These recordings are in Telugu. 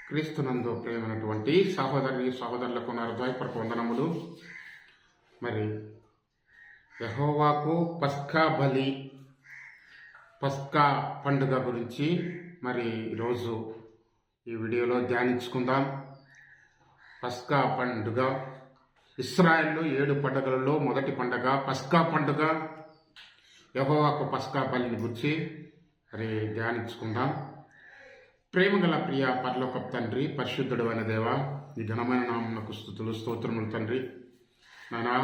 క్రీస్తునందు ప్రియమైనటువంటి సహోదరులకు నా హృదయపూర్వక వందనములు. మరి యెహోవాకు పస్కా బలి, పస్కా పండుగ గురించి మరి ఈరోజు ఈ వీడియోలో ధ్యానించుకుందాం. పస్కా పండుగ ఇశ్రాయేలు 7 పండుగలలో మొదటి పండుగ పస్కా పండుగ. యెహోవాకు పస్కా బలిని గురించి మరి ధ్యానించుకుందాం. ప్రేమగల ప్రియ పరలోకపు తండ్రి, పరిశుద్ధుడు అయిన దేవ, ఈ ఘనమైన నామమునకు స్తుతులు స్తోత్రములు తండ్రి. నానా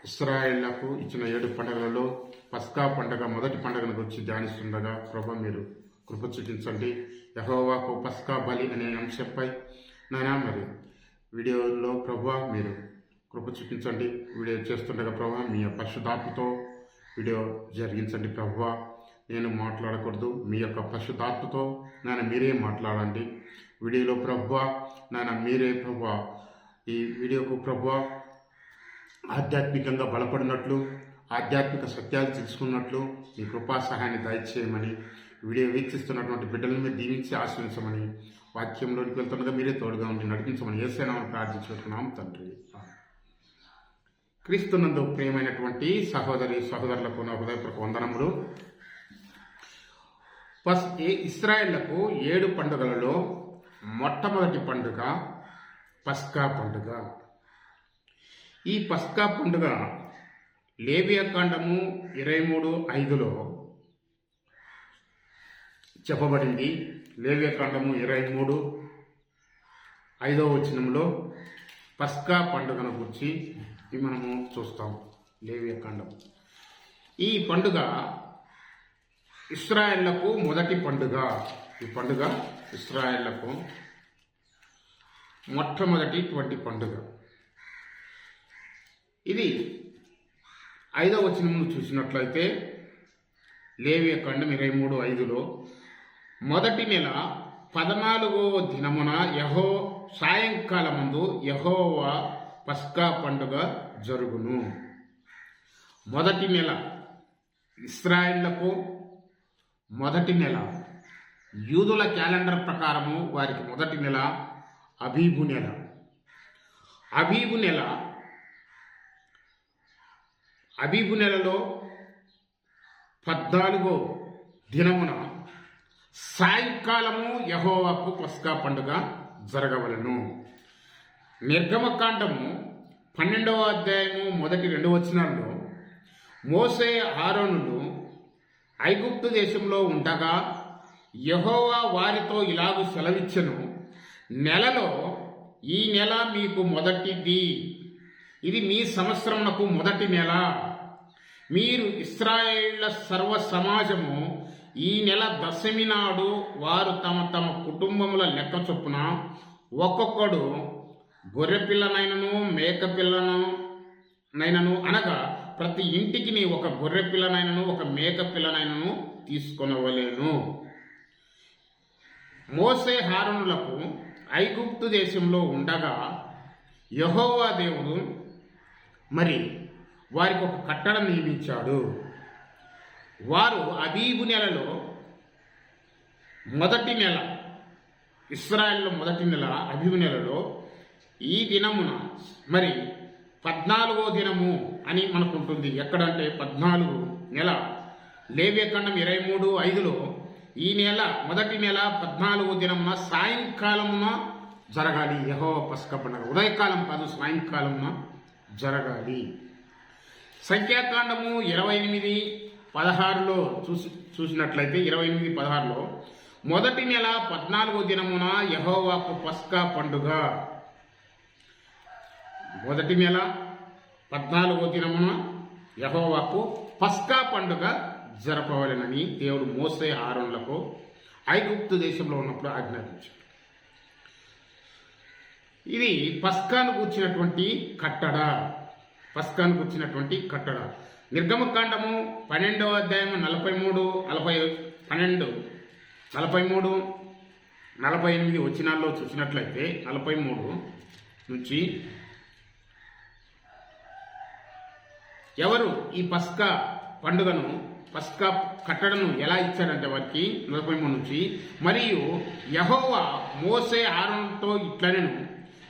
ఇశ్రాయేళ్లకు ఇచ్చిన 7 పండుగలలో పస్కా పండుగ మొదటి పండుగను గురించి ధ్యానిస్తుండగా ప్రభా మీరు కృప చూపించండి. యెహోవాకు పస్కా బలి అనే అంశంపై నానా మరి వీడియోలో ప్రభా మీరు కృప చూపించండి. వీడియో చేస్తుండగా ప్రభా మీ పరిశుద్ధాత్మతో వీడియో జరిగించండి. ప్రభా నేను మాట్లాడకూడదు, మీ యొక్క పరిశుద్ధాత్మతో నాయన మీరే మాట్లాడండి. వీడియోలో ప్రభువా నాయన మీరే ప్రభువా ఈ వీడియోకు ప్రభువా ఆధ్యాత్మికంగా బలపడినట్లు, ఆధ్యాత్మిక సత్యాలు తెలుసుకున్నట్లు మీ కృపా సహాయాన్ని దయచేయమని, వీడియో వీక్షిస్తున్నటువంటి బిడ్డలను మీరు దీవించి ఆశ్రయించమని, వాక్యంలోనికి వెళ్తుండగా మీరే తోడుగా ఉండి నడిపించమని యేసునామమున ప్రార్థించుకుంటున్నాం తండ్రి. క్రీస్తునందు ప్రియమైనటువంటి సహోదరులకు నా హృదయపూర్వక వందనములు. ఇశ్రాయేళ్లకు 7 పండుగలలో మొట్టమొదటి పండుగ పస్కా పండుగ. ఈ పస్కా పండుగ లేవియాకాండము 23:5లో చెప్పబడింది. లేవియాకాండము 23:5 పస్కా పండుగను గురించి మనము చూస్తాం. లేవియాకాండం ఈ పండుగ ఇశ్రాయేళ్లకు మొదటి పండుగ. ఈ పండుగ ఇశ్రాయేళ్లకు మొట్టమొదటి పండుగ. ఇది 5వ వచనమును చూసినట్లయితే లేవియాకాండం 23:5లో మొదటి నెల 14వ దినమున సాయంకాలమందు యెహోవా పస్కా పండుగ జరుగును. మొదటి నెల ఇశ్రాయేళ్లకు మొదటి నెల, యూదుల క్యాలెండర్ ప్రకారము వారికి మొదటి నెల అబీబు నెల. అబీబు నెలలో 14వ దినమున సాయంకాలము యెహోవాకు పస్కా పండుగ జరగవలెను. నిర్గమకాండము 12వ అధ్యాయము మొదటి 2 వచనాల్లో మోషే ఆరోనులు ఐగుప్తు దేశంలో ఉండగా యెహోవా వారితో ఇలాగు సెలవిచ్చెను, నెలలో ఈ నెల మీకు మొదటిది, ఇది మీ సంవత్సరమునకు మొదటి నెల. మీరు ఇశ్రాయేళ్ల సర్వ సమాజము ఈ నెల దశమి నాడు వారు తమ తమ కుటుంబముల లెక్క చొప్పున ఒక్కొక్కడు గొర్రెపిల్లనైనను మేకపిల్లనైనను అనగా ప్రతి ఇంటికి ఒక గొర్రె పిల్లనైనను ఒక మేక పిల్లనైనను తీసుకొనవలెను. మోషే ఆరోనులకు ఐగుప్తు దేశంలో ఉండగా యెహోవా దేవుడు మరి వారికి ఒక కట్టడ నియమించాడు. వారు అబీబు నెలలో మొదటి నెల, ఇశ్రాయేల్లో మొదటి నెల అబీబు నెలలో ఈ దినమున మరి 14వ దినము అని మనకుంటుంది. ఎక్కడంటే 14 నెల లేవియాకాండం 23:5లో ఈ నెల మొదటి నెల 14వ దినమున సాయంకాలమున జరగాలి. యెహోవా పస్కా పండుగ ఉదయకాలం కాదు, సాయంకాలమున జరగాలి. సంఖ్యాకాండము 28:16లో చూసినట్లయితే 28:16లో మొదటి నెల 14వ దినమున యెహోవాకు పస్కా పండుగ. మొదటి నెల 14వ దినమున యెహోవాకు పస్కా పండుగ జరపవలెనని దేవుడు మోషే ఆరోనులకు ఐగుప్తు దేశంలో ఉన్నప్పుడు ఆజ్ఞాపించాడు. ఇది పస్కాను కూర్చున్నటువంటి కట్టడ. నిర్గమకాండము 12వ అధ్యాయము 43-48 వచనాల్లో చూసినట్లయితే 43 నుంచి ఎవరు ఈ పస్కా పండుగను పస్కా కట్టడను ఎలా ఇచ్చారంటే వారికి 43 నుంచి, మరియు యెహోవా మోసే ఆరోనుతో ఇట్లనెను,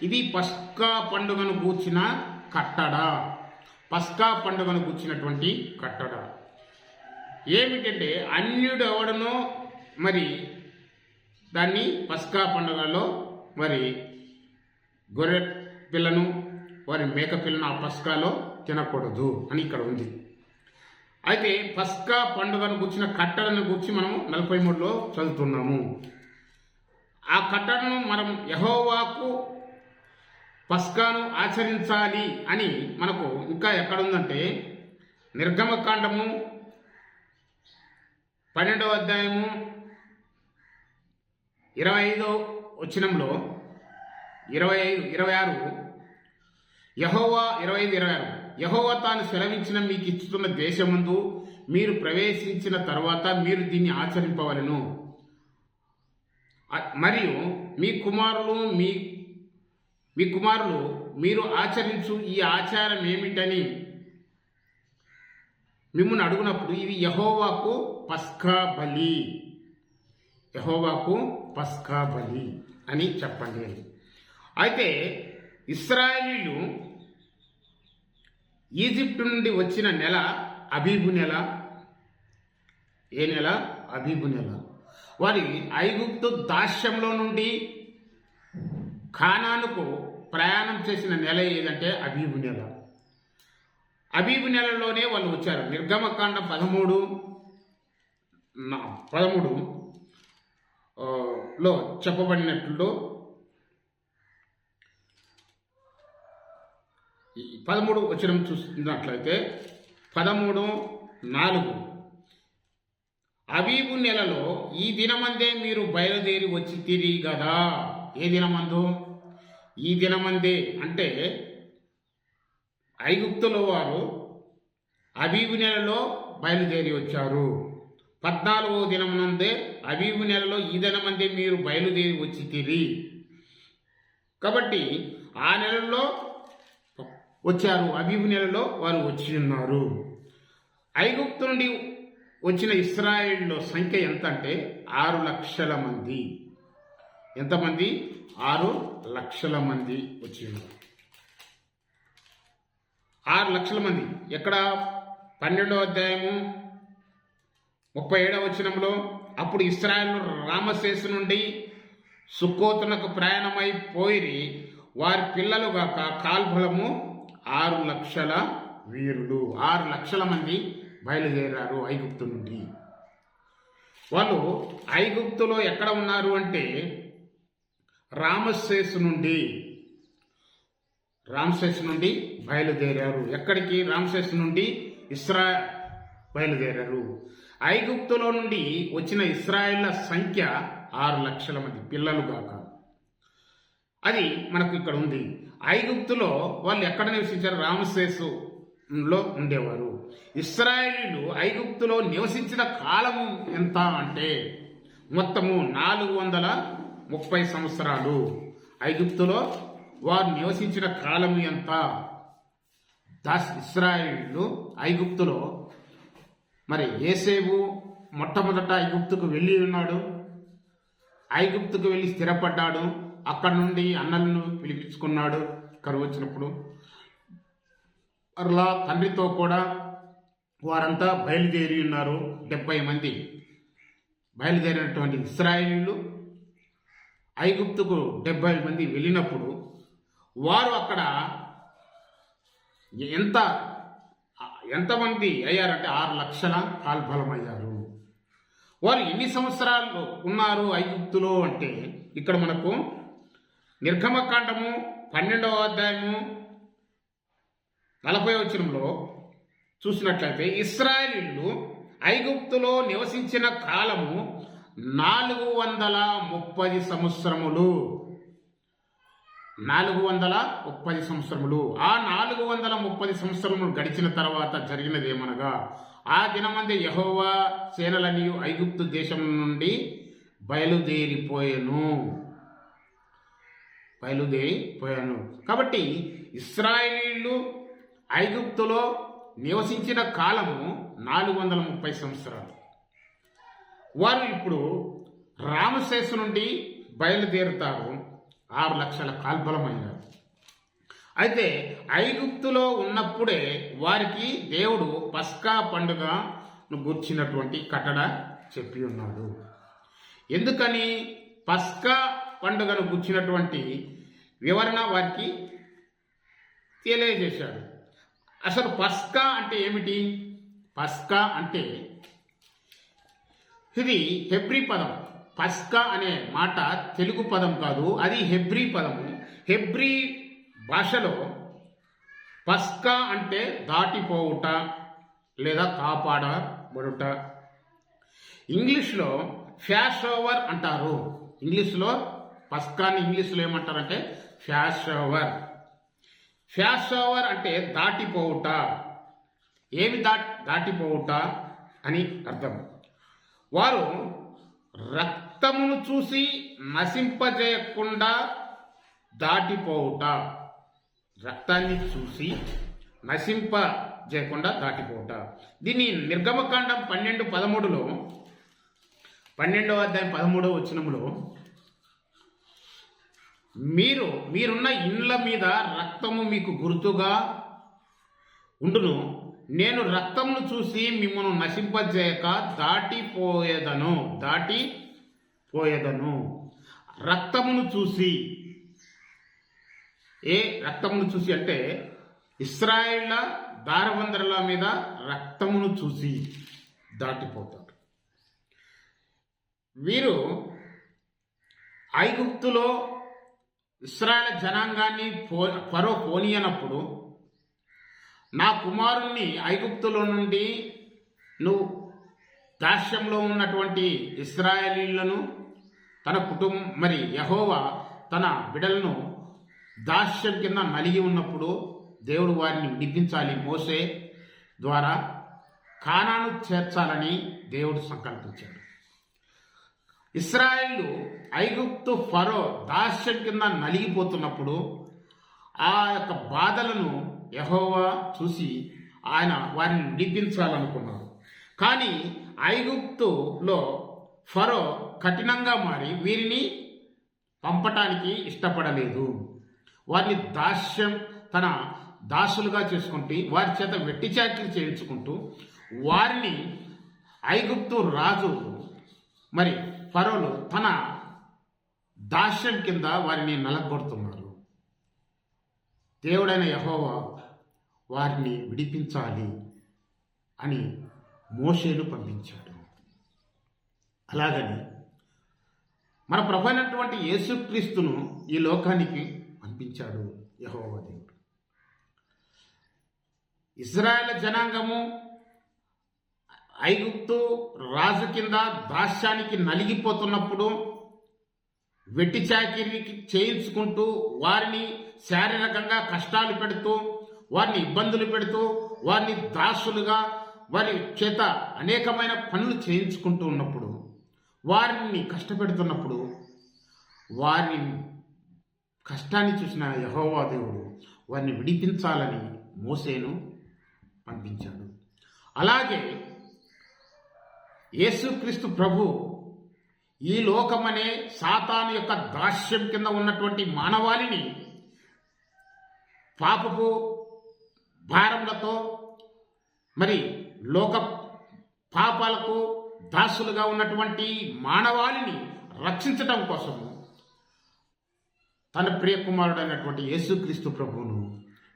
ఇది పస్కా పండుగను గూర్చిన కట్టడ. పస్కా పండుగను గూర్చినటువంటి కట్టడ ఏమిటంటే అన్యుడు ఎవడనో మరి దాన్ని పస్కా పండుగలో మరి గొర్రె పిల్లను వారి మేక పిల్లను ఆ పస్కాలో తినకూడదు అని ఇక్కడ ఉంది. అయితే పస్కా పండుగను గుర్చిన కట్టడను గురించి మనం 43లో చదువుతున్నాము. ఆ కట్టడను మనం యెహోవాకు పస్కాను ఆచరించాలి అని మనకు ఇంకా ఎక్కడుందంటే నిర్గమకాండము 12వ అధ్యాయము 25వ వచనంలో 26 యెహోవా 25-26 యెహోవా తాను సెలవించిన మీకు ఇచ్చుతున్న దేశమందు మీరు ప్రవేశించిన తర్వాత మీరు దీన్ని ఆచరింపవలెను. మరియు మీ కుమారులు మీరు ఆచరించు ఈ ఆచారం ఏమిటని మిమ్మల్ని అడుగునప్పుడు ఇది యెహోవాకు పస్కా బలి, యెహోవాకు పస్కా బలి అని చెప్పండి. అయితే ఇశ్రాయేలీయులు ఈజిప్టు నుండి వచ్చిన నెల అబీబు నెల. ఏ నెల? అబీబు నెల. వారి ఐగుప్తు దాస్యంలో నుండి కానానుకు ప్రయాణం చేసిన నెల ఏదంటే అబీబు నెల. అబీబు నెలలోనే వాళ్ళు వచ్చారు. నిర్గమకాండ 13లో చెప్పబడినట్లు 13 వచనం చూస్తున్నట్లయితే 13:4 అబీబు నెలలో ఈ దినమందే మీరు బయలుదేరి వచ్చి తిరిగి కదా. ఏ దినమందు? ఈ దినమందే అంటే ఐగుప్తులో వారు అబీబు నెలలో బయలుదేరి వచ్చారు. 14వ దినమునందే అబీబు నెలలో ఈ దినమందే మీరు బయలుదేరి వచ్చి తిరిగి, కాబట్టి ఆ నెలలో వచ్చారు. అబీబు నెలలో వారు వచ్చి ఉన్నారు. ఐగుప్తు నుండి వచ్చిన ఇశ్రాయేలులో సంఖ్య ఎంత అంటే 6 లక్షల మంది. ఎంతమంది? 6 లక్షల మంది వచ్చి ఉన్నారు. 6 లక్షల మంది. ఎక్కడ? 12వ అధ్యాయము 37వ వచనంలో అప్పుడు ఇశ్రాయేలు రామశేసు నుండి సుక్కోతునకు ప్రయాణమై పోయిరి, వారి పిల్లలు గాక కాల్బలము 6 లక్షల వీరులు. 6 లక్షల మంది బయలుదేరారు ఐగుప్తు నుండి. వాళ్ళు ఐగుప్తులో ఎక్కడ ఉన్నారు అంటే రామశేసు నుండి బయలుదేరారు. ఎక్కడికి? రామశేసు నుండి బయలుదేరారు. ఐగుప్తులో నుండి వచ్చిన ఇశ్రాయేళ్ల సంఖ్య 6 లక్షల మంది పిల్లలు గాక. అది మనకు ఇక్కడ ఉంది. ఐగుప్తులో వాళ్ళు ఎక్కడ నివసించారు? రామశేసులో ఉండేవారు. ఇశ్రాయేలీయులు ఐగుప్తులో నివసించిన కాలము ఎంత అంటే మొత్తము 430 సంవత్సరాలు. ఐగుప్తులో వారు నివసించిన కాలము ఎంత? ఇశ్రాయేలీయులు ఐగుప్తులో మరి యోసేపు మొట్టమొదట ఐగుప్తుకు వెళ్ళి ఉన్నాడు. ఐగుప్తుకు వెళ్ళి స్థిరపడ్డాడు. అక్కడి నుండి అన్నలను పిలిపించుకున్నాడు కరువు వచ్చినప్పుడు. అలా తండ్రితో కూడా వారంతా బయలుదేరి ఉన్నారు. 70 మంది బయలుదేరినటువంటి ఇశ్రాయేలీయులు ఐగుప్తుకు 70 మంది వెళ్ళినప్పుడు వారు అక్కడ ఎంతమంది అయ్యారంటే 6 లక్షల కాల్బలం అయ్యారు. వారు ఎన్ని సంవత్సరాలు ఉన్నారు ఐగుప్తులో అంటే ఇక్కడ మనకు నిర్గమకాండము 12వ అధ్యాయము 40వ వచనంలో చూసినట్లయితే ఇశ్రాయేలీయులు ఐగుప్తులో నివసించిన కాలము 430 సంవత్సరములు. 430 సంవత్సరములు. ఆ 430 సంవత్సరములు గడిచిన తర్వాత జరిగినదేమనగా ఆ దినమందే యెహోవా సేనలన్నీ ఐగుప్తు దేశం నుండి బయలుదేరిపోయాను. కాబట్టి ఇశ్రాయేలీయులు ఐగుప్తులో నివసించిన కాలము 430 సంవత్సరాలు. వారు ఇప్పుడు రామశేషు నుండి బయలుదేరుతారు. 6 లక్షల కాల్బలమైనారు. అయితే ఐగుప్తులో ఉన్నప్పుడే వారికి దేవుడు పస్కా పండుగను గూర్చినటువంటి కట్టడ చెప్పి ఉన్నాడు. ఎందుకని పస్కా పండుగను గూర్చినటువంటి వివరణ వారికి తెలియజేశాడు. అసలు పస్కా అంటే ఏమిటి? పస్కా అంటే ఇది హెబ్రీ పదం. పస్కా అనే మాట తెలుగు పదం కాదు, అది హెబ్రీ పదము. హెబ్రీ భాషలో పస్కా అంటే దాటిపోవుట లేదా కాపాడబడుట. ఇంగ్లీష్లో ఫ్యాష్ ఓవర్ అంటారు. ఇంగ్లీష్లో పస్కాని ఇంగ్లీష్లో ఏమంటారంటే ఫ్యాష్ ఓవర్. ఫ్యాష్ ఓవర్ అంటే దాటిపోవుట. ఏమి దాటిపోవుట అని అర్థం. వారు రక్తమును చూసి నశింపజేయకుండా దాటిపోవుట. రక్తాన్ని చూసి నశింపజేయకుండా దాటిపోవుట. దీన్ని నిర్గమకాండం 12:13లో 12వ అధ్యాయం 13వ వచనంలో మీరున్న ఇండ్ల మీద రక్తము మీకు గుర్తుగా ఉండును, నేను రక్తమును చూసి మిమ్మల్ని నశింపజేయక దాటిపోయేదను. రక్తమును చూసి, రక్తమును చూసి అంటే ఇశ్రాయేళ్ల దారబందరుల మీద రక్తమును చూసి దాటిపోతారు. వీరు ఐగుప్తులో ఇశ్రాయేల్ జనాంగాన్ని ఫరో పోనీయనప్పుడు, నా కుమారుణ్ణి ఐగుప్తులో నుండి నువ్వు దాస్యంలో ఉన్నటువంటి ఇశ్రాయేలీలను తన యెహోవా తన బిడలను దాస్యం కింద నలిగి ఉన్నప్పుడు దేవుడు వారిని విడిపించాలి. మోసే ద్వారా కానాను చేర్చాలని దేవుడు సంకల్పించాడు. ఇశ్రాయేలు ఐగుప్తు ఫరో దాస్యం కింద నలిగిపోతున్నప్పుడు ఆ యొక్క బాధలను యెహోవా చూసి ఆయన వారిని విడిపించాలనుకున్నారు. కానీ ఐగుప్తులో ఫరో కఠినంగా మారి వీరిని పంపటానికి ఇష్టపడలేదు. వారిని తన దాసులుగా చేసుకుంటూ వారి చేత వెట్టి చాకిరీ చేయించుకుంటూ వారిని ఐగుప్తు రాజు ఫరోలు తన దాస్యం కింద వారిని నలగొడుతున్నారు. దేవుడైన యెహోవా వారిని విడిపించాలి అని మోషేను పంపించాడు. అలాగని మన ప్రభు అయినటువంటి యేసుక్రీస్తును ఈ లోకానికి పంపించాడు యెహోవా దేవుడు. ఇశ్రాయేల్ జనాంగము ఐగుప్తు రాజు కింద దాస్యానికి నలిగిపోతున్నప్పుడు వెట్టి చాకిరీకి చేయించుకుంటూ వారిని శారీరకంగా కష్టాలు పెడుతూ వారిని ఇబ్బందులు పెడుతూ వారిని దాసులుగా వారి చేత అనేకమైన పనులు చేయించుకుంటూ ఉన్నప్పుడు, వారిని కష్టపెడుతున్నప్పుడు వారి కష్టాన్ని చూసిన యెహోవా దేవుడు వారిని విడిపించాలని మోసేను పంపించాడు. అలాగే యేసుక్రీస్తు ప్రభు ఈ లోకమనే సాతాను యొక్క దాస్యం కింద ఉన్నటువంటి మానవాళిని పాపపు భారములతో లోక పాపాలకు దాసులుగా ఉన్నటువంటి మానవాళిని రక్షించటం కోసము తన ప్రియ కుమారుడైనటువంటి యేసుక్రీస్తు ప్రభువును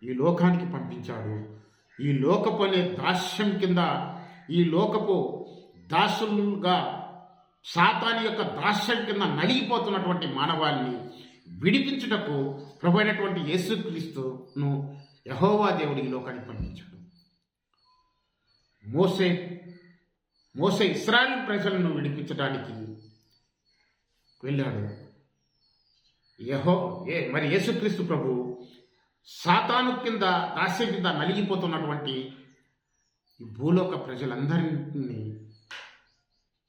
ఈ లోకానికి పంపించాడు. ఈ లోకపు అనే దాస్యం కింద, ఈ లోకపు దాసులుగా సాతాను యొక్క దాస్యం కింద నలిగిపోతున్నటువంటి మానవాళిని విడిపించుటకు ప్రభు అయినటువంటి యేసుక్రీస్తును యెహోవా దేవుడు ఈ లోకానికి పంపించాడు. మోసే ఇశ్రాయేలు ప్రజలను విడిపించడానికి వెళ్ళాడు. యేసుక్రీస్తు ప్రభు సాతాను కింద దాస్యం కింద నలిగిపోతున్నటువంటి ఈ భూలోక ప్రజలందరినీ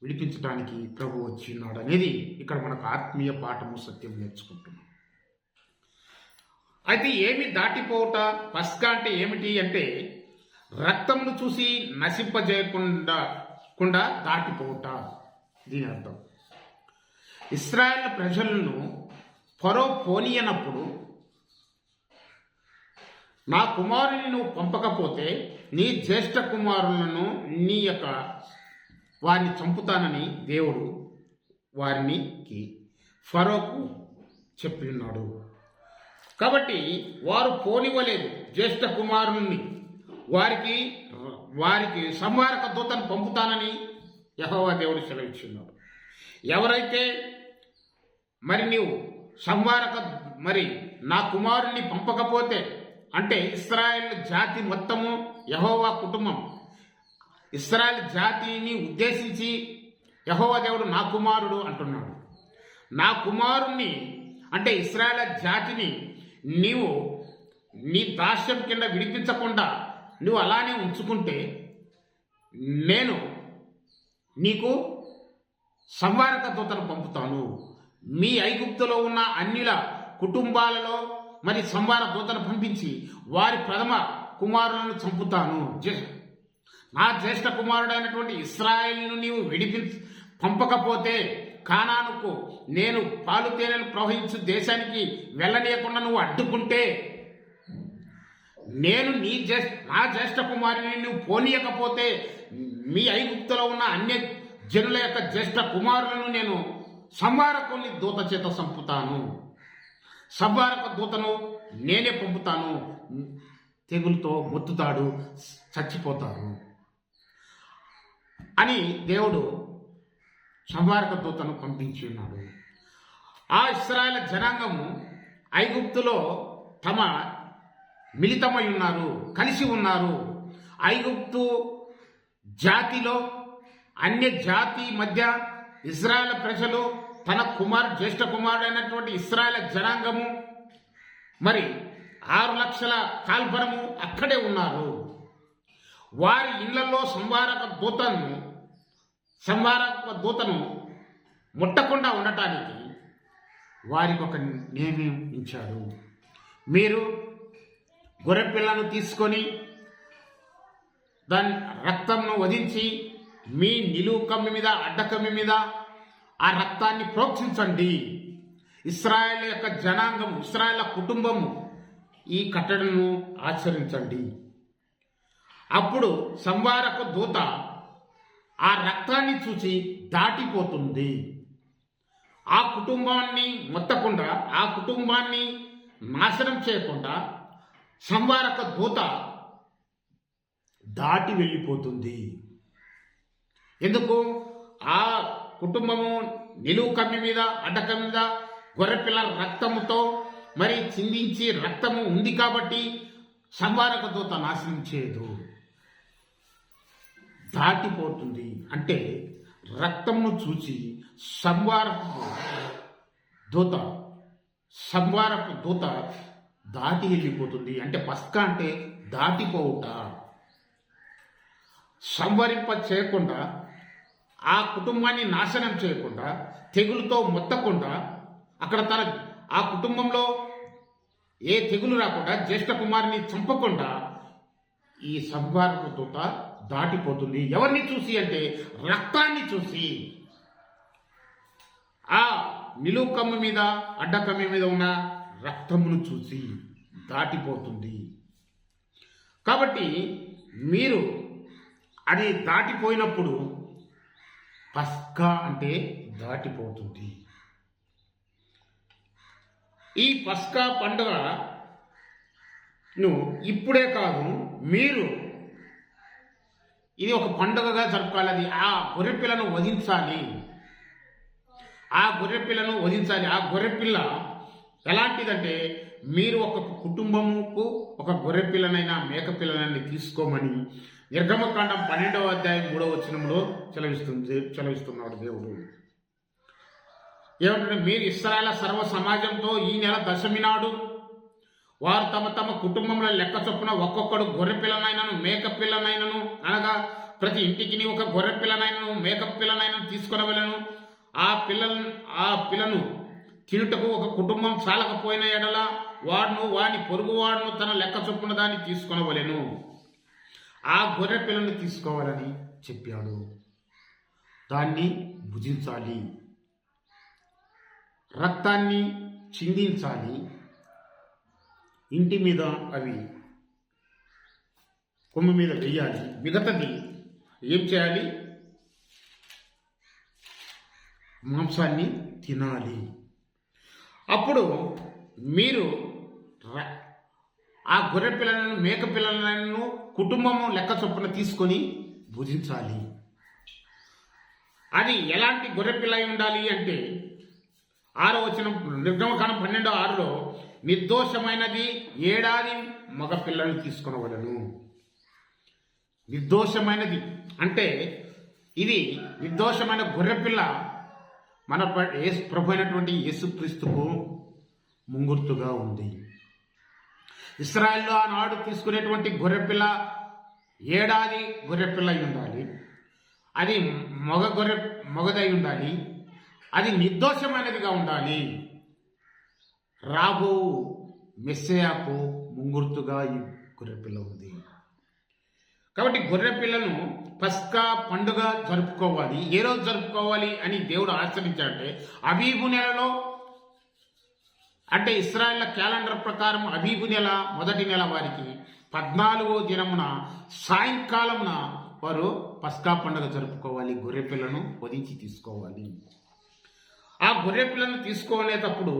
విడిపించడానికి ప్రభు వచ్చినాడు అనేది ఇక్కడ మనకు ఆత్మీయ పాఠము సత్యం నేర్చుకుంటున్నాం. అయితే ఏమి దాటిపోవుట, పస్కా అంటే ఏమిటి అంటే రక్తమును చూసి నశింపజేయకుండా దాటిపోవుట. దీని అర్థం, ఇశ్రాయేలు ప్రజలను ఫరో పోనీయనప్పుడు, నా కుమారుని నువ్వు పంపకపోతే నీ జ్యేష్ఠ కుమారులను వారిని చంపుతానని దేవుడు వారికి ఫరోకు చెప్పి ఉన్నాడు. కాబట్టి వారు పోనివ్వలేదు జ్యేష్ఠ కుమారుల్ని. వారికి సంహారక దూతను పంపుతానని యెహోవా దేవుడు సెలవిచ్చున్నాడు. ఎవరైతే నీవు నా కుమారుణ్ణి పంపకపోతే, అంటే ఇశ్రాయేలు జాతి మొత్తము, యెహోవా కుటుంబం, ఇశ్రాయేలు జాతిని ఉద్దేశించి యెహోవా దేవుడు నా కుమారుడు అంటున్నాడు. నా కుమారుణ్ణి అంటే ఇశ్రాయేలు జాతిని నీవు నీ దాస్యం కింద విడిపించకుండా నువ్వు అలానే ఉంచుకుంటే, నేను నీకు సంహారక దూతను పంపుతాను. మీ ఐగుప్తులో ఉన్న అన్యుల కుటుంబాలలో సంహార దూతను పంపించి వారి ప్రథమ కుమారులను చంపుతాను. నా జ్యేష్ఠ కుమారుడైనటువంటి ఇశ్రాయేలును నీవు పంపకపోతే, కానానుకు నేను పాలు తేనెలు ప్రవహించు దేశానికి వెళ్ళనీయకుండా నువ్వు అడ్డుకుంటే, నేను నా జ్యేష్ఠ కుమారుని నువ్వు పోనీయకపోతే, మీ ఐగుప్తులో ఉన్న అన్య జనుల యొక్క జ్యేష్ఠ కుమారులను నేను సంహారకుని దూత చేత చంపుతాను. సంహారక దూతను నేనే పంపుతాను. తెగులతో మొత్తుతాడు, చచ్చిపోతారు అని దేవుడు సంహారక దూతను పంపించి ఉన్నాడు. ఆ ఇశ్రాయేలు జనాంగము ఐగుప్తులో మిళితమై ఉన్నారు, కలిసి ఉన్నారు. ఐగుప్తు జాతిలో అన్య జాతి మధ్య ఇశ్రాయేలు ప్రజలు జ్యేష్ఠ కుమారుడైనటువంటి ఇశ్రాయేలు జనాంగము 6 లక్షల కాల్బరము అక్కడే ఉన్నారు. వారి ఇళ్లలో సంహారక దూతను ముట్టకుండా ఉండటానికి వారికి ఒక నియమించాడు. మీరు గొర్రెపిల్లను తీసుకొని దాని రక్తంను వధించి మీ నిలువు కమ్మి మీద, అడ్డకమ్మి మీద ఆ రక్తాన్ని ప్రోక్షించండి. ఇశ్రాయేలు యొక్క జనాంగము, ఇశ్రాయేలు కుటుంబము ఈ కట్టడను ఆచరించండి. అప్పుడు సంహారక దూత ఆ రక్తాన్ని చూసి దాటిపోతుంది. ఆ కుటుంబాన్ని మొత్తకుండా, ఆ కుటుంబాన్ని నాశనం చేయకుండా సంహారక దూత దాటి వెళ్ళిపోతుంది. ఎందుకు? ఆ కుటుంబము నిలువు కమ్మి మీద, అడ్డకమ్మి మీద గొర్రెపిల్లల రక్తముతో చిందించి రక్తము ఉంది కాబట్టి సంహారక దూత నాశనం చేయదు, దాటిపోతుంది. అంటే రక్తమును చూసి సంహారక దూత దాటి వెళ్ళిపోతుంది. అంటే పస్కా అంటే దాటిపోవుట. సంహరింప చేయకుండా, ఆ కుటుంబాన్ని నాశనం చేయకుండా, తెగులుతో మొత్తకుండా, అక్కడ ఆ కుటుంబంలో ఏ తెగులు రాకుండా, జ్యేష్ఠ కుమారుని చంపకుండా ఈ సంహారక దూత దాటిపోతుంది. ఎవరిని చూసి అంటే రక్తాన్ని చూసి. ఆ నిలువు కమ్మి మీద, అడ్డకమ్మి మీద ఉన్న రక్తమును చూసి దాటిపోతుంది. కాబట్టి మీరు అది దాటిపోయినప్పుడు పస్కా అంటే దాటిపోతుంది. ఈ పస్కా పండుగను ఇప్పుడే కాదు, మీరు ఇది ఒక పండుగగా జరుపుకోవాలి. అది ఆ గొర్రెపిల్లను వధించాలి. ఆ గొర్రెపిల్ల ఎలాంటిదంటే, మీరు ఒక కుటుంబముకు ఒక గొర్రెపిల్లనైనా మేకపిల్లనైనా తీసుకోమని నిర్గమకాండం 12వ అధ్యాయం 3వ వచనంలో చలవిస్తున్నాడు దేవుడు. ఏమంటే, మీరు ఇశ్రాయేలు సర్వ సమాజంతో ఈ నెల దశమి నాడు వారు తమ కుటుంబంలో లెక్క చొప్పున ఒక్కొక్కడు గొర్రెపిల్లనైనను మేకపిల్లనైనను, అనగా ప్రతి ఇంటికి ఒక గొర్రెపిల్లనైనను మేకపిల్లనైనను తీసుకొనవలెను. ఆ పిల్లను తినుటకు ఒక కుటుంబం చాలకపోయిన ఎడల వాని పొరుగువాడును తన లెక్క చొప్పున దాన్ని తీసుకొనవలెను. ఆ గొర్రె పిల్లను తీసుకోవాలని చెప్పాడు. దాన్ని భుజించాలి, రక్తాన్ని చిందించాలి, ఇంటి మీద అవి కొమ్ము మీద వేయాలి. మిగతాది ఏం చేయాలి? మాంసాన్ని తినాలి. అప్పుడు మీరు ఆ గొర్రె పిల్లలను, మేక పిల్లలను కుటుంబము లెక్క చొప్పున తీసుకొని భుజించాలి. అది ఎలాంటి గొర్రె పిల్ల అయి ఉండాలి అంటే 6వ వచనం, నిర్గమకాండం 12:6లో నిర్దోషమైనది ఏడాది మగ పిల్లలను తీసుకునవలను. నిర్దోషమైనది అంటే ఇది నిర్దోషమైన గొర్రెపిల్ల మన ప్రభు అయినటువంటి యేసుక్రీస్తుకు ముంగుర్తుగా ఉంది. ఇశ్రాయేల్లో ఆనాడు తీసుకునేటువంటి గొర్రెపిల్ల ఏడాది గొర్రెపిల్ల అయి ఉండాలి. అది మగదై ఉండాలి. అది నిర్దోషమైనదిగా ఉండాలి. రాబో మెస్సయాకు ముంగుర్తుగా ఈ గొర్రెపిల్ల ఉంది. కాబట్టి గొర్రెపిల్లను పస్కా పండుగ జరుపుకోవాలి. ఏ రోజు జరుపుకోవాలి అని దేవుడు ఆచరించాడంటే అబీబు నెలలో, అంటే ఇశ్రాయేళ్ల క్యాలెండర్ ప్రకారం అబీబు నెల మొదటి నెల వారికి 14వ దినమున సాయంకాలమున వారు పస్కా పండుగ జరుపుకోవాలి. గొర్రెపిల్లను వధించి తీసుకోవాలి. ఆ గొర్రెపిల్లను తీసుకునేటప్పుడు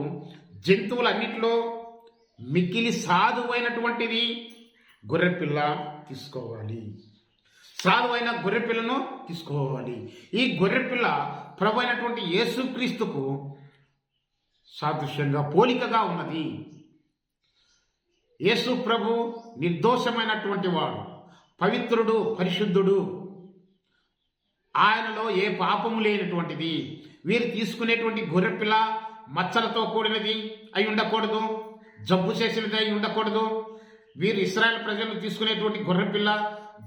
జంతువులన్నిటిలో మిక్కిలి సాధువైనటువంటిది గొర్రెపిల్ల తీసుకోవాలి. సాధువైన గొర్రెపిల్లను తీసుకోవాలి. ఈ గొర్రెపిల్ల ప్రభు అయినటువంటి యేసుక్రీస్తుకు సాదృశ్యంగా, పోలికగా ఉన్నది. యేసు ప్రభు నిర్దోషమైనటువంటి వాడు, పవిత్రుడు, పరిశుద్ధుడు. ఆయనలో ఏ పాపము లేనటువంటిది. వీరు తీసుకునేటువంటి గొర్రెపిల్ల మచ్చలతో కూడినది అయి ఉండకూడదు, జబ్బు చేసినది అయి ఉండకూడదు. వీరు ఇశ్రాయేల్ ప్రజలు తీసుకునేటువంటి గొర్రెపిల్ల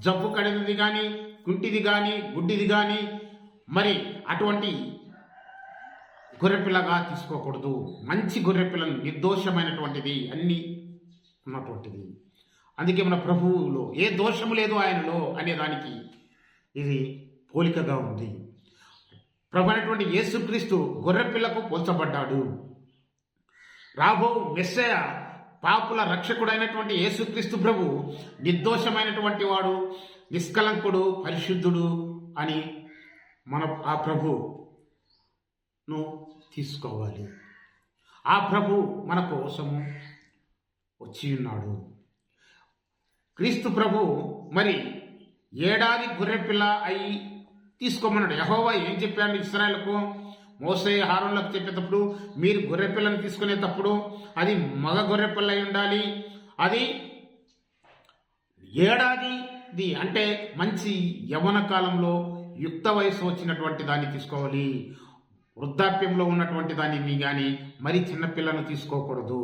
జబ్బు కడినది కానీ, కుంటిది కానీ, గుడ్డిది కానీ, మరి అటువంటి గొర్రెపిల్లగా తీసుకోకూడదు. మంచి గొర్రెపిల్లను, నిర్దోషమైనటువంటిది, అన్ని ఉన్నటువంటిది. అందుకే మన ప్రభువులో ఏ దోషము లేదు ఆయనలో అనేదానికి ఇది పోలికగా ఉంది. ప్రభు అయినటువంటి యేసుక్రీస్తు గొర్రెపిల్లకు పోల్చబడ్డాడు. రాబో మెస్సయ, పాపుల రక్షకుడైనటువంటి యేసుక్రీస్తు ప్రభు నిర్దోషమైనటువంటి వాడు, నిష్కలంకుడు, పరిశుద్ధుడు అని మన ఆ ప్రభును తీసుకోవాలి. ఆ ప్రభు మన కోసము వచ్చి ఉన్నాడు. క్రీస్తు ప్రభు మరి ఏడాది గొర్రెపిల్ల అయి తీసుకోమన్నాడు. యెహోవా ఏం చెప్పాడు ఇశ్రాయేలుకు? మోసే హారోన్లకు చెప్పేటప్పుడు మీరు గొర్రెపిల్లను తీసుకునేటప్పుడు అది మగ గొర్రెపిల్ల అయి ఉండాలి. అది ఏడాదిది అంటే మంచి యవ్వన కాలంలో యుక్త వయసు వచ్చినటువంటి దాన్ని తీసుకోవాలి. వృద్ధాప్యంలో ఉన్నటువంటి దానిని కానీ మరి చిన్నపిల్లను తీసుకోకూడదు.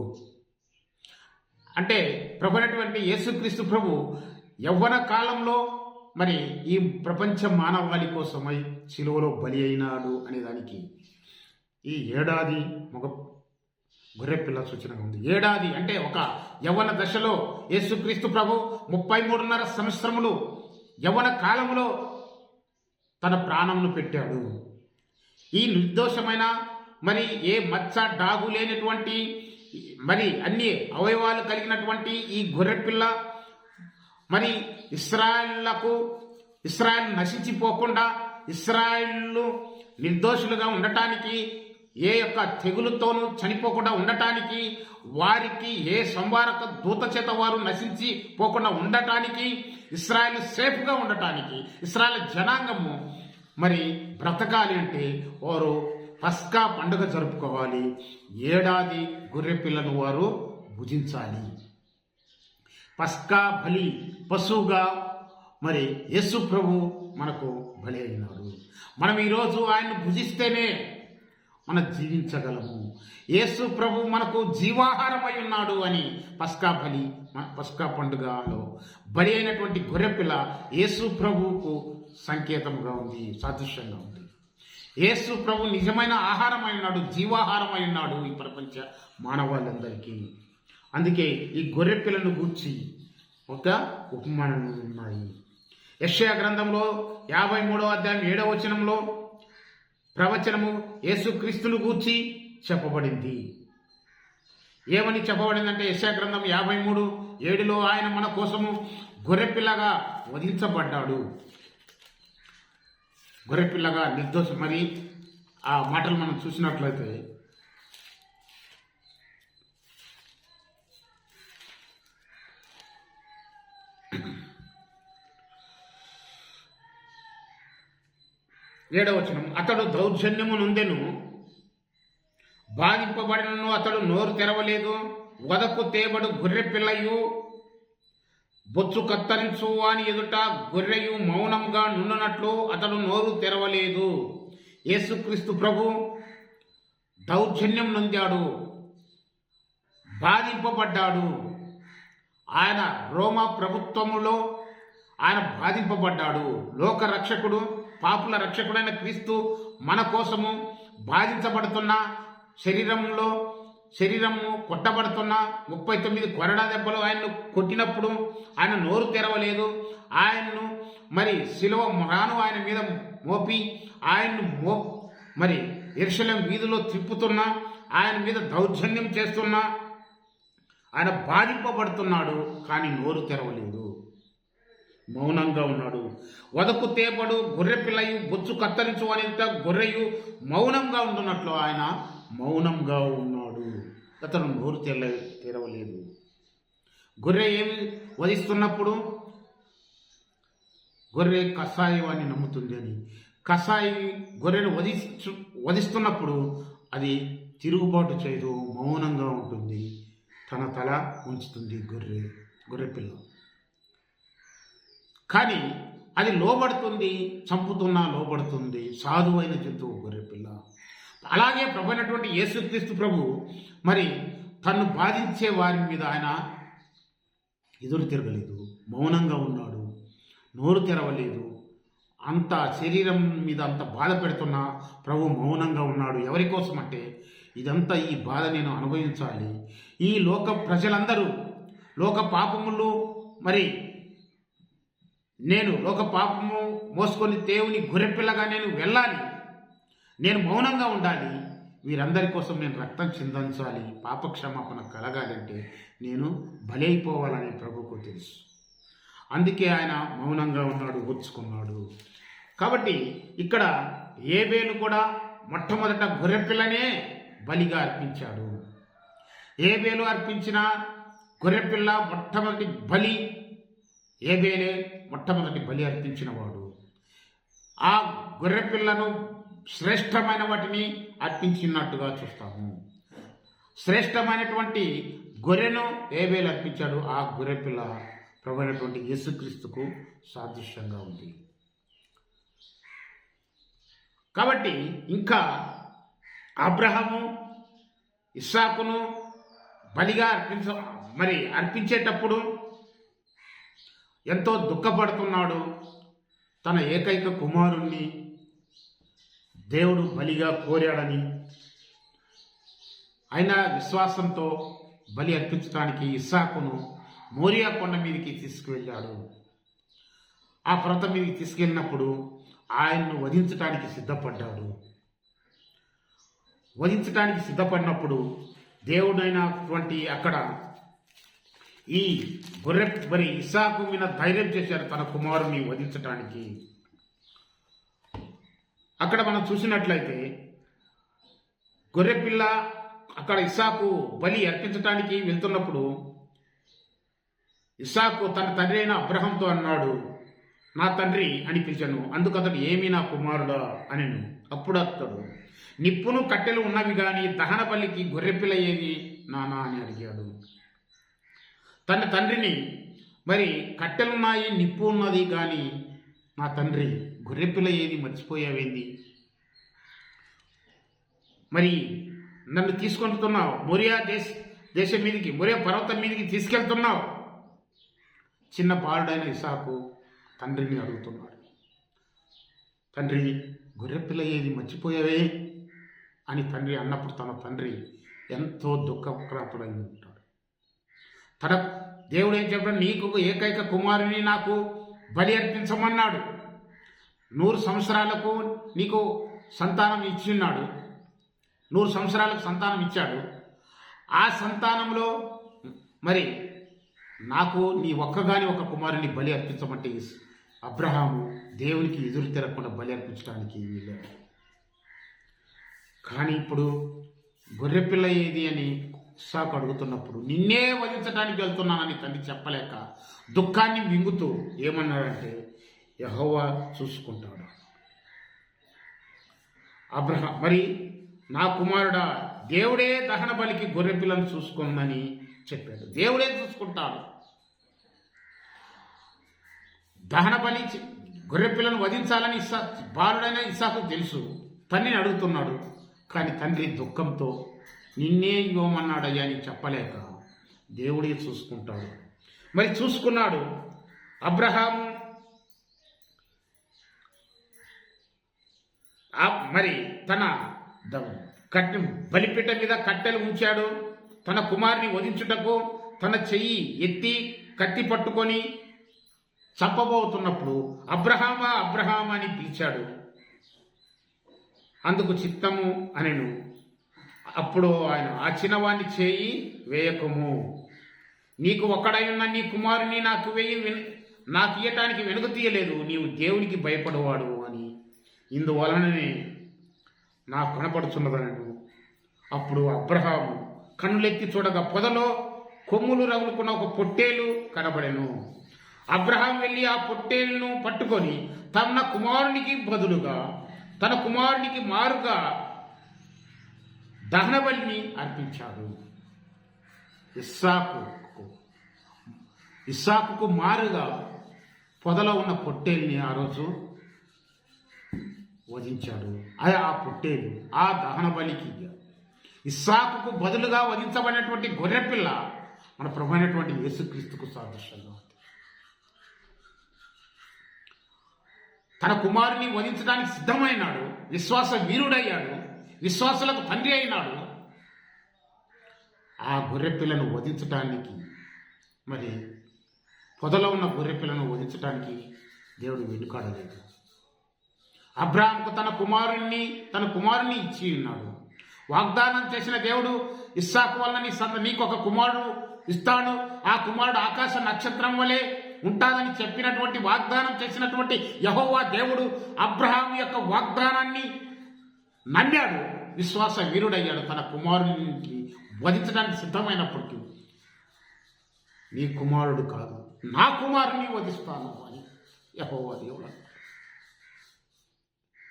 అంటే ప్రభు అయినటువంటి యేసుక్రీస్తు ప్రభు యవ్వన కాలంలో మరి ఈ ప్రపంచ మానవాళి కోసమై శిలువలో బలి అయినాడు అనేదానికి ఈ ఏడాది మగ గొర్రెపిల్ల సూచనగా ఉంది. ఏడాది అంటే ఒక యవ్వన దశలో యేసుక్రీస్తు ప్రభు 33.5 సంవత్సరములు యవ్వన కాలంలో తన ప్రాణమును పెట్టాడు. ఈ నిర్దోషమైన మరి ఏ మచ్చ డాగు లేనటువంటి మరి అన్ని అవయవాలు కలిగినటువంటి ఈ గొర్రెపిల్ల మరి ఇశ్రాయేల్ నశించిపోకుండా, ఇశ్రాయేలు నిర్దోషులుగా ఉండటానికి, ఏ యొక్క తెగులుతోనూ చనిపోకుండా ఉండటానికి, వారికి ఏ సంవారక దూత చేత వారు నశించిపోకుండా ఉండటానికి, ఇశ్రాయేల్ సేఫ్గా ఉండటానికి, ఇశ్రాయేల్ జనాంగము మరి బ్రతకాలి అంటే వారు పస్కా పండుగ జరుపుకోవాలి. ఏడాది గొర్రెపిల్లను వారు భుజించాలి. పస్కా బలి పశువుగా మరి యేసు ప్రభు మనకు బలి అయినాడు. మనం ఈరోజు ఆయన్ని భుజిస్తేనే మనం జీవించగలము. యేసు ప్రభు మనకు జీవాహారమై ఉన్నాడు అని పస్కా పండుగలో బలి అయినటువంటి గొర్రెపిల్ల యేసు ప్రభువుకు సంకేతంగా ఉంది, సాదృశ్యంగా ఉంది. యేసు ప్రభు నిజమైన ఆహారమై ఉన్నాడు, జీవాహారమై ఉన్నాడు ఈ ప్రపంచ మానవాళ్ళందరికీ. అందుకే ఈ గొర్రెపిల్లను గూర్చి ఒక ఉపమానములు ఉన్నాయి. యెషయా గ్రంథంలో 53వ అధ్యాయం 7వ వచనంలో ప్రవచనము యేసుక్రీస్తును గూర్చి చెప్పబడింది. ఏమని చెప్పబడిందంటే యెషయా గ్రంథం 53:7లో ఆయన మన కోసము గొర్రెపిల్లగా వధించబడ్డాడు. గొర్రెపిల్లగా నిర్దోష. మరి ఆ మాటలు మనం చూసినట్లయితే 7వ వచనం, అతడు దౌర్జన్యము నొందెను, బాధింపబడినను అతడు నోరు తెరవలేదు. వదకు తేబడు గొర్రె పిల్లయు బొచ్చు కత్తరించు అని ఎదుట గొర్రెయు మౌనంగా నుండునట్లు అతడు నోరు తెరవలేదు. యేసుక్రీస్తు ప్రభు దౌర్జన్యం నొందాడు, బాధింపబడ్డాడు. ఆయన రోమా ప్రభుత్వములో ఆయన బాధింపబడ్డాడు. లోక రక్షకుడు, పాపుల రక్షకుడైన క్రీస్తు మన కోసము బాధించబడుతున్న శరీరము కొట్టబడుతున్న 39 కొరడా దెబ్బలు ఆయన్ను కొట్టినప్పుడు ఆయన నోరు తెరవలేదు. ఆయన్ను మరి శిలువ రాను ఆయన మీద మోపి ఆయన్ను మరి యెరూషలేము వీధిలో తిప్పుతున్నా, ఆయన మీద దౌర్జన్యం చేస్తున్నా, ఆయన బాధింపబడుతున్నాడు, కానీ నోరు తెరవలేదు, మౌనంగా ఉన్నాడు. వదకు తేబడు గొర్రె పిల్లయు బొచ్చు కత్తరించు అనేట గొర్రెయు మౌనంగా ఉంటున్నట్లు ఆయన మౌనంగా ఉన్నాడు. అతను నోరు తెరవలేదు. గొర్రె ఏమి వధిస్తున్నప్పుడు గొర్రె కషాయి వాడిని నమ్ముతుంది అని, కషాయి గొర్రెను వధిస్తున్నప్పుడు అది తిరుగుబాటు చేయదు, మౌనంగా ఉంటుంది, తన తల ఉంచుతుంది గొర్రెపిల్ల. కానీ అది లోబడుతుంది, చంపుతున్నా లోబడుతుంది, సాధువైన జంతువు గొర్రెపిల్ల. అలాగే ప్రభు అయినటువంటి యేసుక్రీస్తు ప్రభు మరి తన్ను బాధించే వారి మీద ఆయన ఎదురు తిరగలేదు, మౌనంగా ఉన్నాడు, నోరు తెరవలేదు. అంత శరీరం మీద అంత బాధ పెడుతున్నా ప్రభు మౌనంగా ఉన్నాడు. ఎవరి కోసం అంటే, ఇదంతా ఈ బాధ నేను అనుభవించాలి, ఈ లోక ప్రజలందరూ లోక పాపములు మరి నేను లోక పాపము మోసుకొని దేవుని గొర్రెపిల్లగా నేను వెళ్ళాలి, నేను మౌనంగా ఉండాలి, వీరందరి కోసం నేను రక్తం చిందించాలి, పాపక్షమాపణ కలగాలంటే నేను బలి అయిపోవాలని ప్రభువుకు తెలుసు. అందుకే ఆయన మౌనంగా ఉన్నాడు, ఓర్చుకున్నాడు. కాబట్టి ఇక్కడ ఏబేలు కూడా మొట్టమొదట గొర్రెపిల్లనే బలిగా అర్పించాడు. ఏబేలు అర్పించిన గొర్రెపిల్ల మొట్టమొదటి బలి, ఏబేలే మొట్టమొదటి బలి అర్పించిన వాడు. ఆ గొర్రెపిల్లను శ్రేష్టమైన వాటిని అర్పించినట్టుగా చూస్తాము. శ్రేష్టమైనటువంటి గొర్రెను ఏబేలు అర్పించాడు. ఆ గొర్రెపిల్ల ప్రభు అయినటువంటి యేసుక్రీస్తుకు సాదృశ్యంగా ఉంది. కాబట్టి ఇంకా అబ్రహాము ఇస్సాకును బలిగా అర్పించేటప్పుడు ఎంతో దుఃఖపడుతున్నాడు. తన ఏకైక కుమారుణ్ణి దేవుడు బలిగా కోరాడని, అయినా విశ్వాసంతో బలి అర్పించడానికి ఇస్సాకును మోరియా కొండ మీదకి తీసుకువెళ్ళాడు. ఆ పర్వతం మీదకి తీసుకెళ్ళినప్పుడు ఆయన్ను వధించడానికి సిద్ధపడినప్పుడు దేవుడైనటువంటి అక్కడ ఈ గొర్రె ఇస్సాకు మీద ధైర్యం చేశారు తన కుమారుని వధించటానికి. అక్కడ మనం చూసినట్లయితే గొర్రెపిల్ల అక్కడ ఇస్సాకు బలి అర్పించటానికి వెళ్తున్నప్పుడు ఇస్సాకు తన తండ్రి అయిన అబ్రహాంతో అన్నాడు, నా తండ్రి అని పిలిచాను. అందుకు అతడు, ఏమి నా కుమారుడా అనెను. అప్పుడు అతడు, నిప్పును కట్టెలు ఉన్నవి కానీ దహన బలికి గొర్రెపిల్ల ఏది నానా అని అడిగాడు. తన తండ్రిని, మరి కట్టెలున్నాయి, నిప్పు ఉన్నది కానీ నా తండ్రి గొర్రెపిల్ల ఏది మర్చిపోయావేంది, మరి నన్ను తీసుకుంటున్నావు, మోరియా దేశం మీదకి, మోరియా పర్వతం మీదకి తీసుకెళ్తున్నావు. చిన్న బాలుడైన ఇస్సాకు తండ్రిని అడుగుతున్నాడు, తండ్రి గొర్రెపిల్ల ఏది మర్చిపోయావే అని తండ్రి అన్నప్పుడు తన తండ్రి ఎంతో దుఃఖప్రాతుడై ఉంటాడు. తన దేవుడు ఏం చెప్పాడు, నీకు ఏకైక కుమారుని నాకు బలి అర్పించమన్నాడు. 100 సంవత్సరాలకు నీకు సంతానం ఇచ్చిన్నాడు. 100 సంవత్సరాలకు సంతానం ఇచ్చాడు. ఆ సంతానంలో మరి నాకు నీ ఒక్కగాని ఒక కుమారుని బలి అర్పించమంటే అబ్రహాము దేవునికి ఎదురు తిరగకుండా బలి అర్పించడానికి వెళ్ళాడు. కానీ ఇప్పుడు గొర్రెపిల్ల ఏది అని ఇస్సాకు అడుగుతున్నప్పుడు నిన్నే వధించడానికి వెళ్తున్నానని తండ్రి చెప్పలేక దుఃఖాన్ని మింగుతూ ఏమన్నాడంటే, యెహోవా చూసుకుంటాడు. అబ్రహాం మరి నా కుమారుడా, దేవుడే దహన బలికి గొర్రెపిల్లను చూసుకోమని చెప్పాడు. దేవుడే చూసుకుంటాడు. దహన బలి గొర్రెపిల్లను వధించాలని బాలుడైన ఇస్సాకు తెలుసు. తండ్రిని అడుగుతున్నాడు. కానీ తండ్రి దుఃఖంతో నిన్నే ఇవ్వమన్నాడయ్యా అని చెప్పలేక దేవుడే చూసుకుంటాడు. మరి చూసుకున్నాడు. అబ్రహాము మరి తన బలిపీఠ మీద కట్టెలు ఉంచాడు. తన కుమారుని వధించుటకు తన చెయ్యి ఎత్తి కత్తి పట్టుకొని చంపబోతున్నప్పుడు అబ్రహామా అబ్రహామా అని పిలిచాడు. అందుకు చిత్తము అనెను. అప్పుడు ఆయన, ఆ చిన్నవాణ్ణి చేయి వేయకము, నీకు ఒక్కడై ఉన్న నీ కుమారుని నాకు ఇయ్యటానికి వెనుక తీయలేదు. నీవు దేవునికి భయపడవాడు అని ఇందువలననే నాకు కనపడుచున్నదనను. అప్పుడు అబ్రహాము కన్నులెత్తి చూడగా పొదలో కొమ్ములు రగులుకున్న ఒక పొట్టేలు కనబడెను. అబ్రహాం వెళ్ళి ఆ పొట్టేలును పట్టుకొని తన కుమారునికి బదులుగా తన కుమారునికి మారుగా దహనబలిని అర్పించాడు. ఇస్సాకుకు మారుగా పొదలో ఉన్న పొట్టేల్ని ఆ రోజు వధించాడు. అది ఆ పొట్టేలు ఆ దహన బలికి ఇస్సాకుకు బదులుగా వధించబడినటువంటి గొర్రెపిల్ల మన ప్రభు అయినటువంటి యేసుక్రీస్తుకు సాదృశ్యంగా ఉంది. తన కుమారుని వధించడానికి సిద్ధమైనాడు. విశ్వాస వీరుడయ్యాడు. విశ్వాసులకు తండ్రి అయినాడు. ఆ గొర్రెపిల్లను వధించటానికి మరి పొదలో ఉన్న గొర్రెపిల్లను వధించటానికి దేవుడు వెనుకాడలేదు. అబ్రాహాముకు తన కుమారుని ఇచ్చి ఉన్నాడు. వాగ్దానం చేసిన దేవుడు ఇస్సాకు వలన నీకు ఒక కుమారుడు ఇస్తాడు, ఆ కుమారుడు ఆకాశ నక్షత్రం వలె ఉంటాదని చెప్పినటువంటి వాగ్దానం చేసినటువంటి యెహోవా దేవుడు అబ్రహాము యొక్క వాగ్దానాన్ని నమ్మాడు. విశ్వాస వీరుడయ్యాడు. తన కుమారునికి వధించడానికి సిద్ధమైనప్పటికీ నీ కుమారుడు కాదు, నా కుమారుని వధిస్తాను అని యెహోవా దేవుడు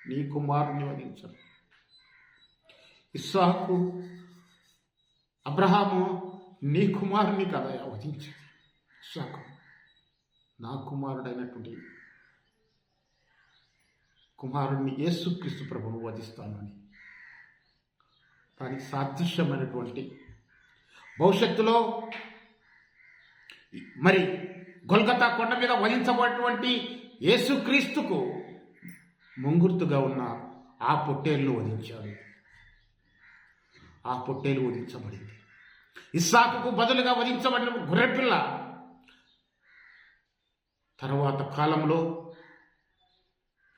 నీ కుమారుని వధించను. ఇస్సాకు అబ్రహాము నీ కుమారుని కదా వధించింది. ఇస్సాకు నా కుమారుడైనటువంటి కుమారుడిని యేసుక్రీస్తు ప్రభువును వధిస్తానని దానికి సాదృశ్యమైనటువంటి భవిష్యత్తులో మరి గొల్గతా కొండ మీద వధించబడినటువంటి యేసుక్రీస్తుకు ముంగుర్తుగా ఉన్న ఆ పొట్టేలును వధించాడు. ఆ పొట్టేలు వధించబడింది. ఇస్సాకుకు బదులుగా వధించబడిన గొర్రెపిల్ల తర్వాత కాలంలో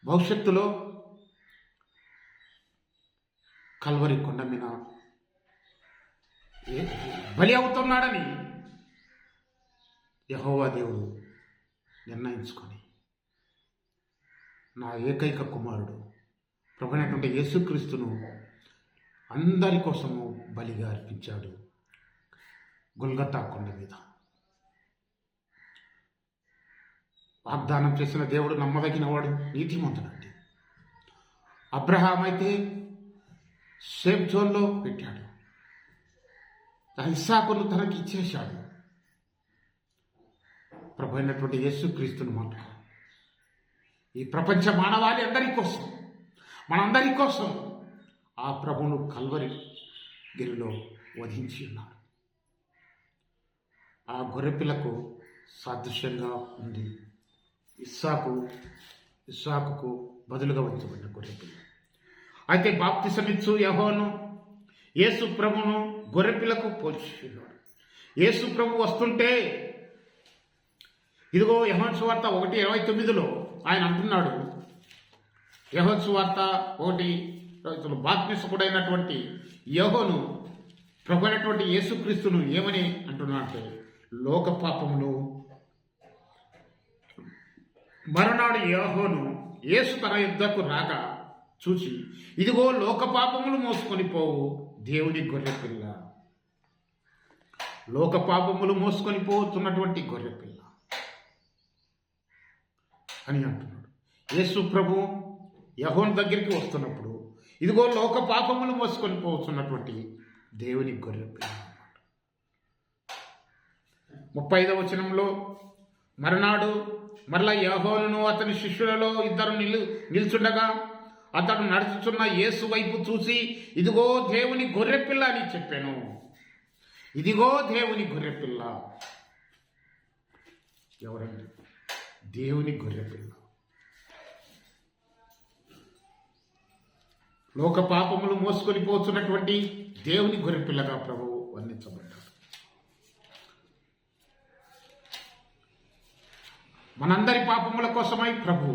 భవిష్యత్తులో కల్వరి కొండ మీద బలి అవుతున్నాడని యెహోవా దేవుడు నిర్ణయించుకొని నా ఏకైక కుమారుడు ప్రభువైనటువంటి యేసుక్రీస్తును అందరి కోసము బలిగా అర్పించాడు గొల్గతా కొండ మీద. వాగ్దానం చేసిన దేవుడు నమ్మదగిన వాడు, నీతిమంతుడండి. అబ్రహాం అయితే సేఫ్ జోన్లో పెట్టాడు. ఇస్సాకును తనకి ఇచ్చేశాడు. ప్రభు అయినటువంటి యేసుక్రీస్తును మాత్రం ఈ ప్రపంచ మానవాళి అందరి కోసం, మనందరి కోసం ఆ ప్రభువును కల్వరి గిరిలో వధించి ఉన్నారు. ఆ గొర్రెపిల్లకు సాదృశ్యంగా ఉంది ఇస్సాకుకు బదులుగా వధించబడిన గొర్రెపిల్ల. అయితే బాప్తిసమిచ్చు యోహాను యేసు ప్రభువును గొర్రెపిల్లకు పోల్చున్నాడు. యేసు ప్రభు వస్తుంటే ఇదిగో యోహాను సువార్త 1:29 ఆయన అంటున్నాడు. యోహాను సువార్త 1:29 బాప్తిస్మకుడైనటువంటి యోహాను ప్రభు అయినటువంటి యేసుక్రీస్తును ఏమని అంటున్నాడంటే, లోక పాపములు. మరునాడు యోహాను యేసు తన యుద్ధకు రాక చూసి, ఇదిగో లోక పాపములు మోసుకొని పోవు దేవుని గొర్రెపిల్ల. లోక పాపములు మోసుకొని పోతున్నటువంటి గొర్రెపిల్ల అని అంటున్నాడు. యేసు ప్రభు యోహాను దగ్గరికి వస్తున్నప్పుడు, ఇదిగో లోక పాపములు మోసుకొని పోతున్నటువంటి దేవుని గొర్రెపిల్ల. 35వ వచనంలో, మరునాడు మరలా యోహానును అతని శిష్యులలో ఇద్దరు నిల్చుండగా అతడు నడుచుచున్న యేసు వైపు చూసి, ఇదిగో దేవుని గొర్రెపిల్ల అని చెప్పాను. ఇదిగో దేవుని గొర్రెపిల్ల. ఎవరండి? దేవుని గొర్రెపిల్ల. లోక పాపములు మోసుకొని పోతున్నటువంటి దేవుని గొర్రెపిల్లగా ప్రభువు వర్ణించబడ్డాడు. మనందరి పాపముల కోసమై ప్రభు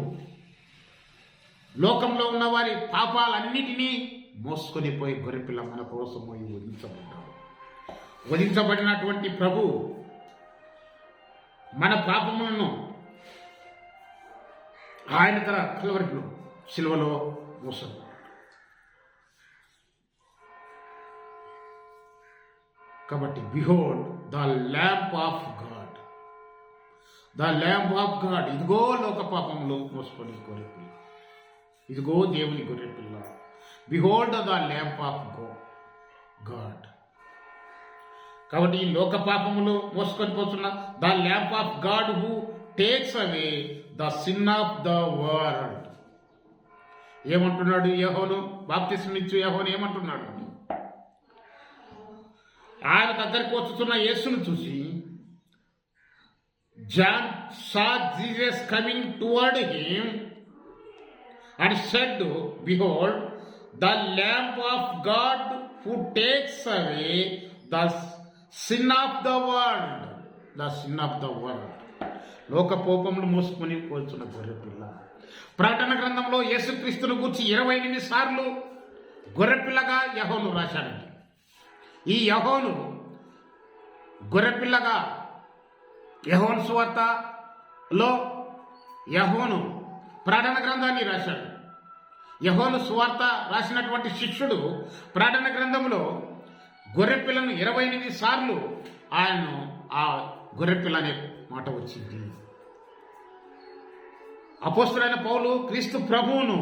లోకంలో ఉన్న వారి పాపాలన్నిటినీ మోసుకొని పోయి గొర్రెపిల్ల మన కోసమై వధించబడ్డాడు. వధించబడినటువంటి ప్రభు మన పాపములను ఆయన తన కల్వరిలో సిలువలో మోసాడు. కాబట్టి behold the lamp of God, the lamp of God. ఇదిగో లోక పాపంలో మోసుకొని గొర్రెపిల్ల. ఇదిగో దేవుని గొర్రెపిల్ల. Behold the lamp of God. కాబట్టి ఈ లోక పాపములు మోసుకొని పోతున్న the lamp of God who takes away the sin of the world. ఏమంటున్నాడు యోహాను? బాప్తిస్మమిచ్చు యోహాను ఏమంటున్నాడు? ఆయన దగ్గరికి వచ్చుతున్న యేసును చూసి, John saw Jesus coming toward him and said, behold, the Lamb of God who takes away the sin of the world. The sin of the world. లోక పాపములు మోసుకొని పోతున్న గొర్రెపిల్ల. ప్రకటన గ్రంథంలో యేసుక్రీస్తును గూర్చి 28 సార్లు గొర్రెపిల్లగా యోహాను రాశాడండి. ఈ యోహాను గొర్రెపిల్లగా యోహాను సువార్తలో యోహాను ప్రకటన గ్రంథాన్ని రాశాడు. యోహాను సువార్త రాసినటువంటి శిష్యుడు ప్రకటన గ్రంథంలో గొర్రెపిల్లను 28 సార్లు ఆయన్ను ఆ గొర్రెపిల్ల అనే మాట వచ్చింది. అపోస్తలుడైన పౌలు క్రీస్తు ప్రభువును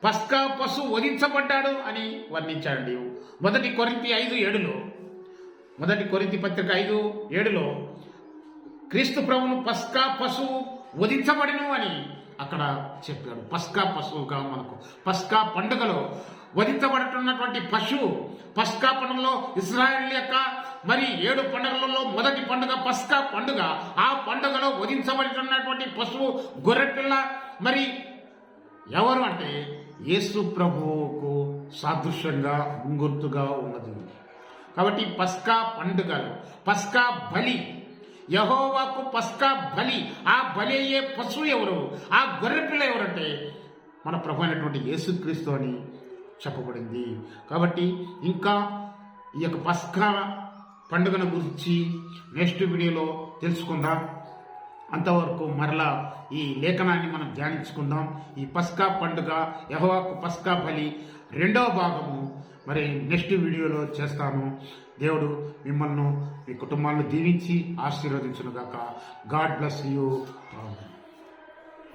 పస్కా పశువు వధించబడ్డాడు అని వర్ణించాడండి. 1 కొరింథీ 5:7 1 కొరింథీ పత్రిక 5:7 క్రీస్తు ప్రభువును పస్కా పశువు వధించబడిను అని అక్కడ చెప్పాడు. పస్కా పశువుగా మనకు పస్కా పండుగలో వధించబడుతున్నటువంటి పశువు, పస్కా పండుగలో ఇశ్రాయేలు యొక్క మరి 7 పండుగలలో మొదటి పండుగ పస్కా పండుగ. ఆ పండుగలో వధించబడుతున్నటువంటి పశువు గొర్రెపిల్ల. మరి ఎవరు అంటే యేసు ప్రభువుకు సాదృశ్యంగా ముంగుర్తుగా ఉన్నది. కాబట్టి పస్కా పండుగలు, పస్కా బలి, యెహోవాకు పస్కా బలి. ఆ బలి అయ్యే పశువు ఎవరు? ఆ గొర్రెపిల్ల ఎవరంటే మన ప్రభు అయినటువంటి యేసుక్రీస్తు అని చెప్పబడింది. కాబట్టి ఇంకా ఈ యొక్క పస్కా పండుగను గురించి నెక్స్ట్ వీడియోలో తెలుసుకుందాం. అంతవరకు మరలా ఈ లేఖనాన్ని మనం ధ్యానించుకుందాం. ఈ పస్కా పండుగ, యెహోవాకు పస్కా బలి 2వ భాగము మరి నెక్స్ట్ వీడియోలో చేస్తాను. దేవుడు మిమ్మల్ని మీ కుటుంబాలను దీవించి ఆశీర్వదించునుగాక. God bless you.